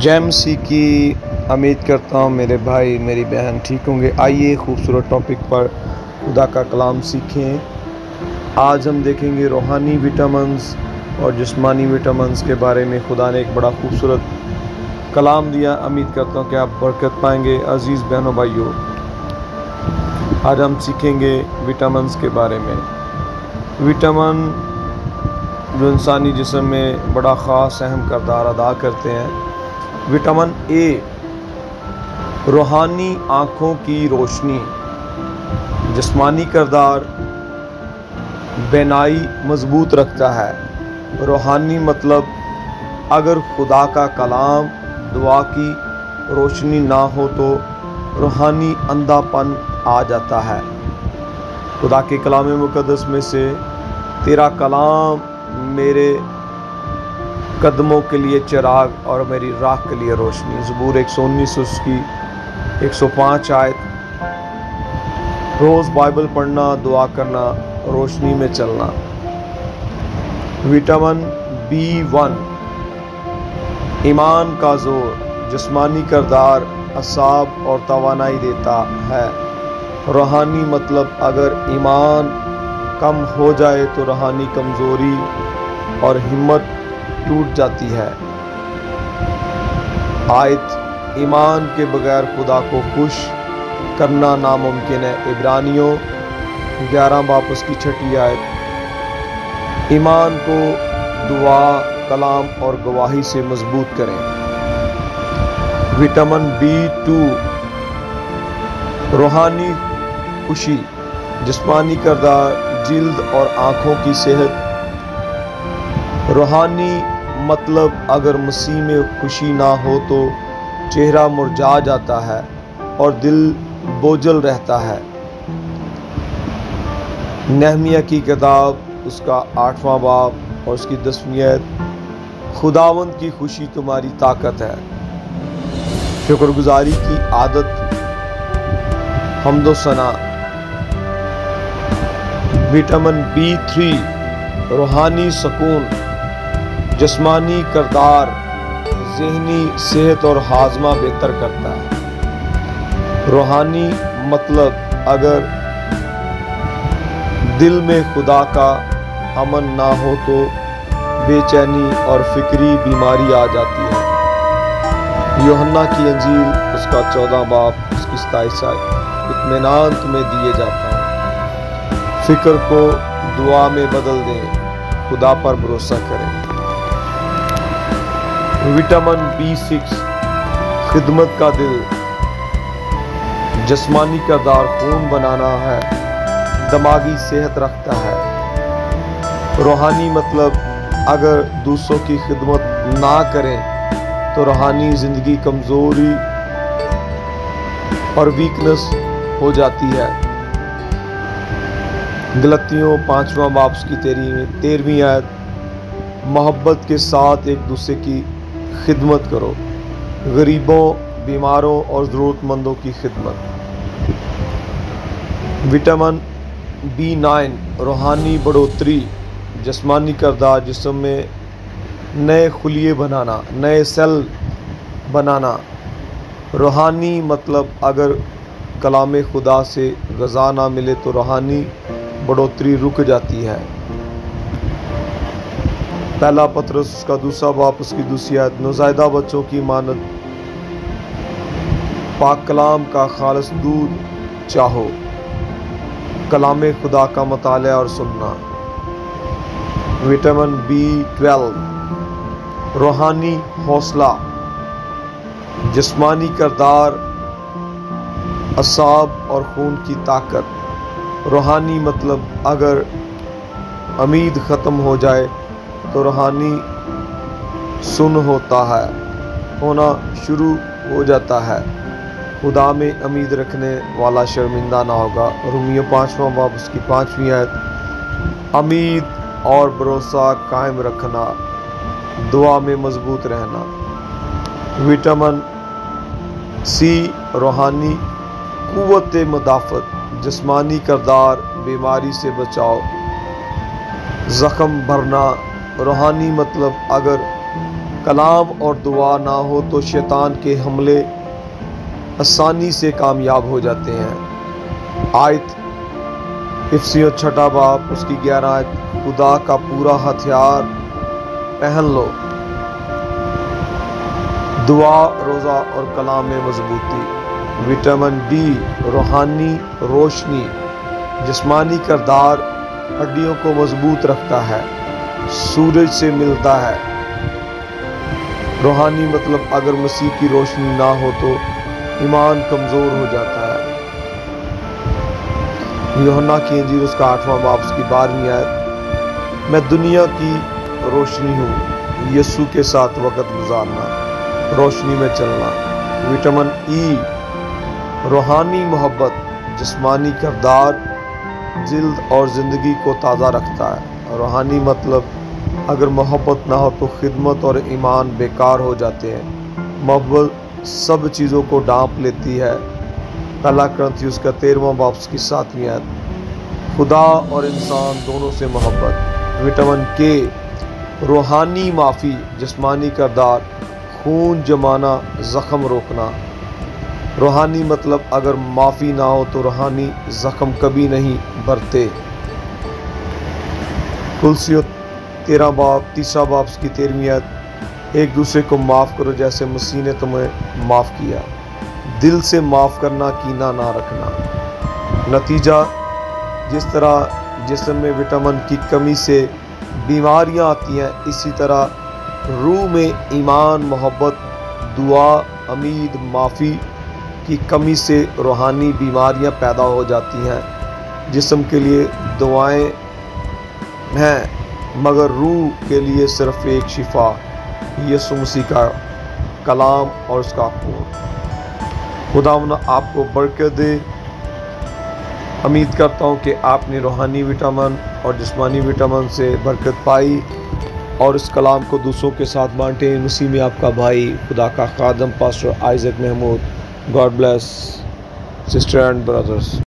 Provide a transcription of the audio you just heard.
جیمسی کی امید کرتا ہوں میرے بھائی میری بہن ٹھیک ہوں گے۔ آئیے خوبصورت ٹاپک پر خدا کا کلام سیکھیں۔ آج ہم دیکھیں گے روحانی وٹامنز اور جسمانی وٹامنز کے بارے میں۔ خدا نے ایک بڑا خوبصورت کلام دیا، امید کرتا ہوں کہ آپ برکت پائیں گے۔ عزیز بہنوں بھائیوں، آج ہم سیکھیں گے وٹامنز کے بارے میں۔ وٹامن جو انسانی جسم میں بڑا خاص اہم کردار ادا کرتے ہیں۔ وٹامن اے روحانی آنکھوں کی روشنی، جسمانی کردار بینائی مضبوط رکھتا ہے۔ روحانی مطلب اگر خدا کا کلام دعا کی روشنی نہ ہو تو روحانی اندھا پن آ جاتا ہے۔ خدا کے کلام مقدس میں سے تیرا کلام میرے قدموں کے لیے چراغ اور میری راہ کے لیے روشنی۔ زبور 119 اس کی 105 آیت۔ روز بائبل پڑھنا، دعا کرنا، روشنی میں چلنا۔ وٹامن B1 ایمان کا زور، جسمانی کردار اعصاب اور توانائی دیتا ہے۔ روحانی مطلب اگر ایمان کم ہو جائے تو روحانی کمزوری اور ہمت ٹوٹ جاتی ہے۔ آیت، ایمان کے بغیر خدا کو خوش کرنا ناممکن ہے۔ عبرانیوں 11 باب اس کی 6 آیت۔ ایمان کو دعا، کلام اور گواہی سے مضبوط کریں۔ وٹامن B2 روحانی خوشی، جسمانی کردار جلد اور آنکھوں کی صحت۔ روحانی مطلب اگر مسیح میں خوشی نہ ہو تو چہرہ مرجھا جاتا ہے اور دل بوجھل رہتا ہے۔ نہمیہ کی کتاب اس کا 8واں باب اور اس کی 10ویں آیت۔ خداوند کی خوشی تمہاری طاقت ہے۔ شکر گزاری کی عادت، حمد و ثنا۔ وٹامن B3 روحانی سکون، جسمانی کردار ذہنی صحت اور ہاضمہ بہتر کرتا ہے۔ روحانی مطلب اگر دل میں خدا کا امن نہ ہو تو بے چینی اور فکری بیماری آ جاتی ہے۔ یوحنا کی انجیل اس کا 14 باب اس کی 27 آیت۔ اطمینان تمہیں دیے جاتا ہے، فکر کو دعا میں بدل دیں، خدا پر بھروسہ کریں۔ وٹامن B6 خدمت کا دل، جسمانی کردار خون بنانا ہے، دماغی صحت رکھتا ہے۔ روحانی مطلب اگر دوسروں کی خدمت نہ کریں تو روحانی زندگی کمزوری اور ویکنس ہو جاتی ہے۔ غلطیوں 5واں باب اس کی 13ویں آیت۔ محبت کے ساتھ ایک دوسرے کی خدمت کرو، غریبوں، بیماروں اور ضرورت مندوں کی خدمت۔ وٹامن B9 روحانی بڑھوتری، جسمانی کردار جسم میں نئے خلیے بنانا، نئے سیل بنانا۔ روحانی مطلب اگر کلام خدا سے غذا نہ ملے تو روحانی بڑھوتری رک جاتی ہے۔ پہلا پطرس اس کا 2 باب اس کی 2 آیت۔ نوزائیدہ بچوں کی مانند پاک کلام کا خالص دودھ چاہو، کلام خدا کا مطالعہ اور سننا۔ وٹامن B12 روحانی حوصلہ، جسمانی کردار اعصاب اور خون کی طاقت۔ روحانی مطلب اگر امید ختم ہو جائے تو روحانی ہونا شروع ہو جاتا ہے۔ خدا میں امید رکھنے والا شرمندہ نہ ہوگا۔ رومیوں 5واں باب اس کی 5ویں آیت۔ امید اور بھروسہ قائم رکھنا، دعا میں مضبوط رہنا۔ وٹامن C روحانی قوت مدافعت، جسمانی کردار بیماری سے بچاؤ، زخم بھرنا۔ روحانی مطلب اگر کلام اور دعا نہ ہو تو شیطان کے حملے آسانی سے کامیاب ہو جاتے ہیں۔ آیت افسیوں 6 باب اس کی 11 آیت، خدا کا پورا ہتھیار پہن لو۔ دعا، روزہ اور کلام میں مضبوطی۔ وٹامن ڈی روحانی روشنی، جسمانی کردار ہڈیوں کو مضبوط رکھتا ہے، سورج سے ملتا ہے۔ روحانی مطلب اگر مسیح کی روشنی نہ ہو تو ایمان کمزور ہو جاتا ہے۔ یوحنا کی انجیل اس کا 8واں باب اس کی 12ویں آیت، میں دنیا کی روشنی ہوں۔ یسوع کے ساتھ وقت گزارنا، روشنی میں چلنا۔ وٹامن ای روحانی محبت، جسمانی کردار جلد اور زندگی کو تازہ رکھتا ہے۔ روحانی مطلب اگر محبت نہ ہو تو خدمت اور ایمان بیکار ہو جاتے ہیں۔ محبت سب چیزوں کو ڈھانپ لیتی ہے۔ پہلا کرنتھیوس کا 13واں باب اس کی 7ویں آیت، خدا اور انسان دونوں سے محبت۔ وٹامن کے روحانی معافی، جسمانی کردار خون جمانا، زخم روکنا۔ روحانی مطلب اگر معافی نہ ہو تو روحانی زخم کبھی نہیں بھرتے۔ کلوسیوں 13 باب 3 باب اس کی 13ویں آیت، ایک دوسرے کو معاف کرو جیسے مسیح نے تمہیں معاف کیا۔ دل سے معاف کرنا، کینہ نہ رکھنا۔ نتیجہ، جس طرح جسم میں وٹامن کی کمی سے بیماریاں آتی ہیں، اسی طرح روح میں ایمان، محبت، دعا، امید، معافی کی کمی سے روحانی بیماریاں پیدا ہو جاتی ہیں۔ جسم کے لیے دعائیں ہیں مگر روح کے لیے صرف ایک شفا، یسوع مسیح کا کلام اور اس کا خون۔ خداوند آپ کو برکت دے۔ امید کرتا ہوں کہ آپ نے روحانی وٹامن اور جسمانی وٹامن سے برکت پائی اور اس کلام کو دوسروں کے ساتھ بانٹیں۔ مسیح میں آپ کا بھائی، خدا کا خادم، pastor Isaac Mahmood. God bless sister and brothers.